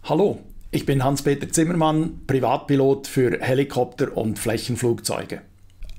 Hallo, ich bin Hans-Peter Zimmermann, Privatpilot für Helikopter und Flächenflugzeuge.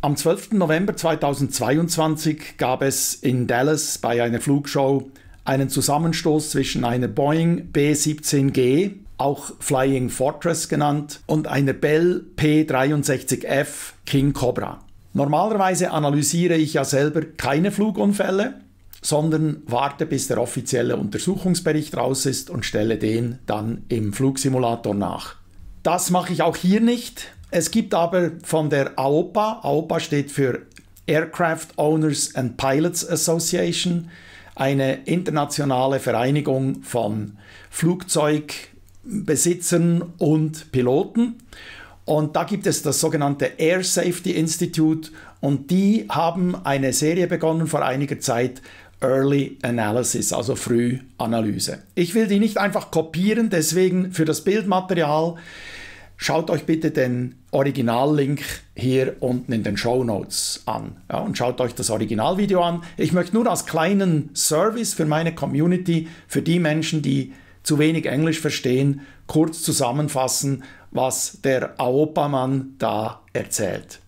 Am 12. November 2022 gab es in Dallas bei einer Flugshow einen Zusammenstoß zwischen einer Boeing B-17G, auch Flying Fortress genannt, und einer Bell P-63F King Cobra. Normalerweise analysiere ich ja selber keine Flugunfälle, sondern warte, bis der offizielle Untersuchungsbericht raus ist und stelle den dann im Flugsimulator nach. Das mache ich auch hier nicht. Es gibt aber von der AOPA, AOPA steht für Aircraft Owners and Pilots Association, eine internationale Vereinigung von Flugzeugbesitzern und Piloten. Und da gibt es das sogenannte Air Safety Institute und die haben eine Serie begonnen vor einiger Zeit, Early Analysis, also Frühanalyse. Ich will die nicht einfach kopieren, deswegen für das Bildmaterial schaut euch bitte den Originallink hier unten in den Shownotes an, ja, und schaut euch das Originalvideo an. Ich möchte nur als kleinen Service für meine Community, für die Menschen, die zu wenig Englisch verstehen, kurz zusammenfassen, was der AOPA-Mann da erzählt.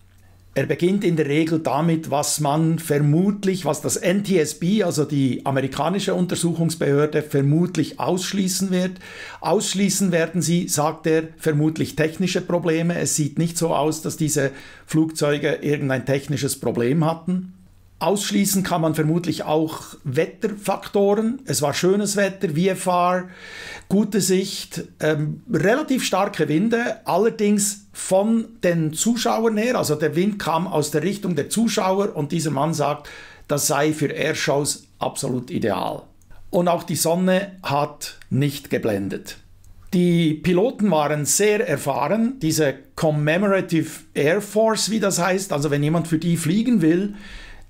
Er beginnt in der Regel damit, was das NTSB, also die amerikanische Untersuchungsbehörde, vermutlich ausschließen wird. Ausschließen werden sie, sagt er, vermutlich technische Probleme. Es sieht nicht so aus, dass diese Flugzeuge irgendein technisches Problem hatten. Ausschließen kann man vermutlich auch Wetterfaktoren. Es war schönes Wetter, VFR, gute Sicht, relativ starke Winde, allerdings von den Zuschauern her, also der Wind kam aus der Richtung der Zuschauer und dieser Mann sagt, das sei für Airshows absolut ideal. Und auch die Sonne hat nicht geblendet. Die Piloten waren sehr erfahren, diese Commemorative Air Force, wie das heißt, also wenn jemand für die fliegen will,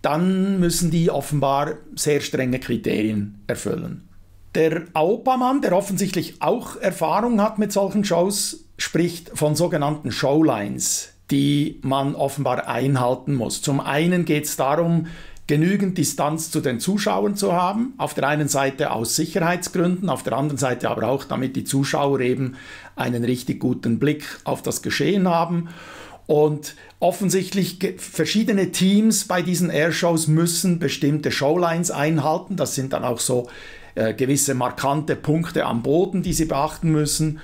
dann müssen die offenbar sehr strenge Kriterien erfüllen. Der AOPA-Mann, der offensichtlich auch Erfahrung hat mit solchen Shows, spricht von sogenannten Showlines, die man offenbar einhalten muss. Zum einen geht es darum, genügend Distanz zu den Zuschauern zu haben, auf der einen Seite aus Sicherheitsgründen, auf der anderen Seite aber auch, damit die Zuschauer eben einen richtig guten Blick auf das Geschehen haben. Und offensichtlich verschiedene Teams bei diesen Airshows müssen bestimmte Showlines einhalten. Das sind dann auch so gewisse markante Punkte am Boden, die sie beachten müssen.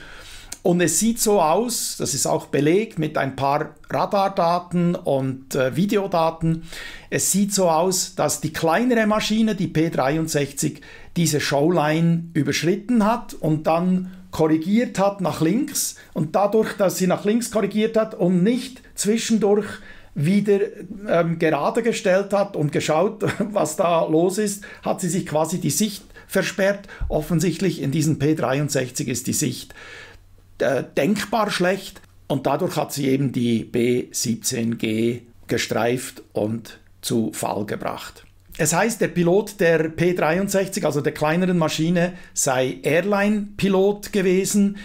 Und es sieht so aus, das ist auch belegt mit ein paar Radardaten und Videodaten, es sieht so aus, dass die kleinere Maschine, die P-63, diese Showline überschritten hat und dann korrigiert hat nach links und dadurch, dass sie nach links korrigiert hat und nicht zwischendurch wieder gerade gestellt hat und geschaut, was da los ist, hat sie sich quasi die Sicht versperrt. Offensichtlich in diesem P-63 ist die Sicht denkbar schlecht und dadurch hat sie eben die B-17G gestreift und zu Fall gebracht. Es heißt, der Pilot der P-63, also der kleineren Maschine, sei Airline-Pilot gewesen.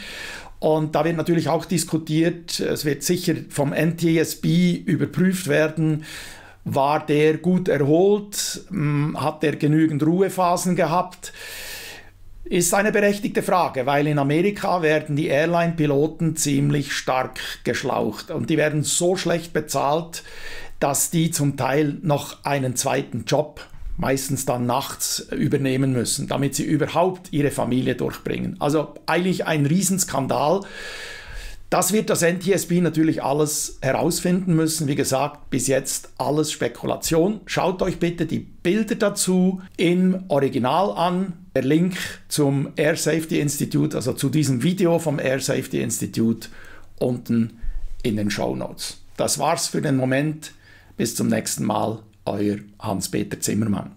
Und da wird natürlich auch diskutiert, es wird sicher vom NTSB überprüft werden, war der gut erholt, hat der genügend Ruhephasen gehabt? Ist eine berechtigte Frage, weil in Amerika werden die Airline-Piloten ziemlich stark geschlaucht und die werden so schlecht bezahlt, dass die zum Teil noch einen zweiten Job, meistens dann nachts, übernehmen müssen, damit sie überhaupt ihre Familie durchbringen. Also eigentlich ein Riesenskandal. Das wird das NTSB natürlich alles herausfinden müssen. Wie gesagt, bis jetzt alles Spekulation. Schaut euch bitte die Bilder dazu im Original an. Der Link zum Air Safety Institute, also zu diesem Video vom Air Safety Institute, unten in den Shownotes. Das war's für den Moment. Bis zum nächsten Mal, euer Hans-Peter Zimmermann.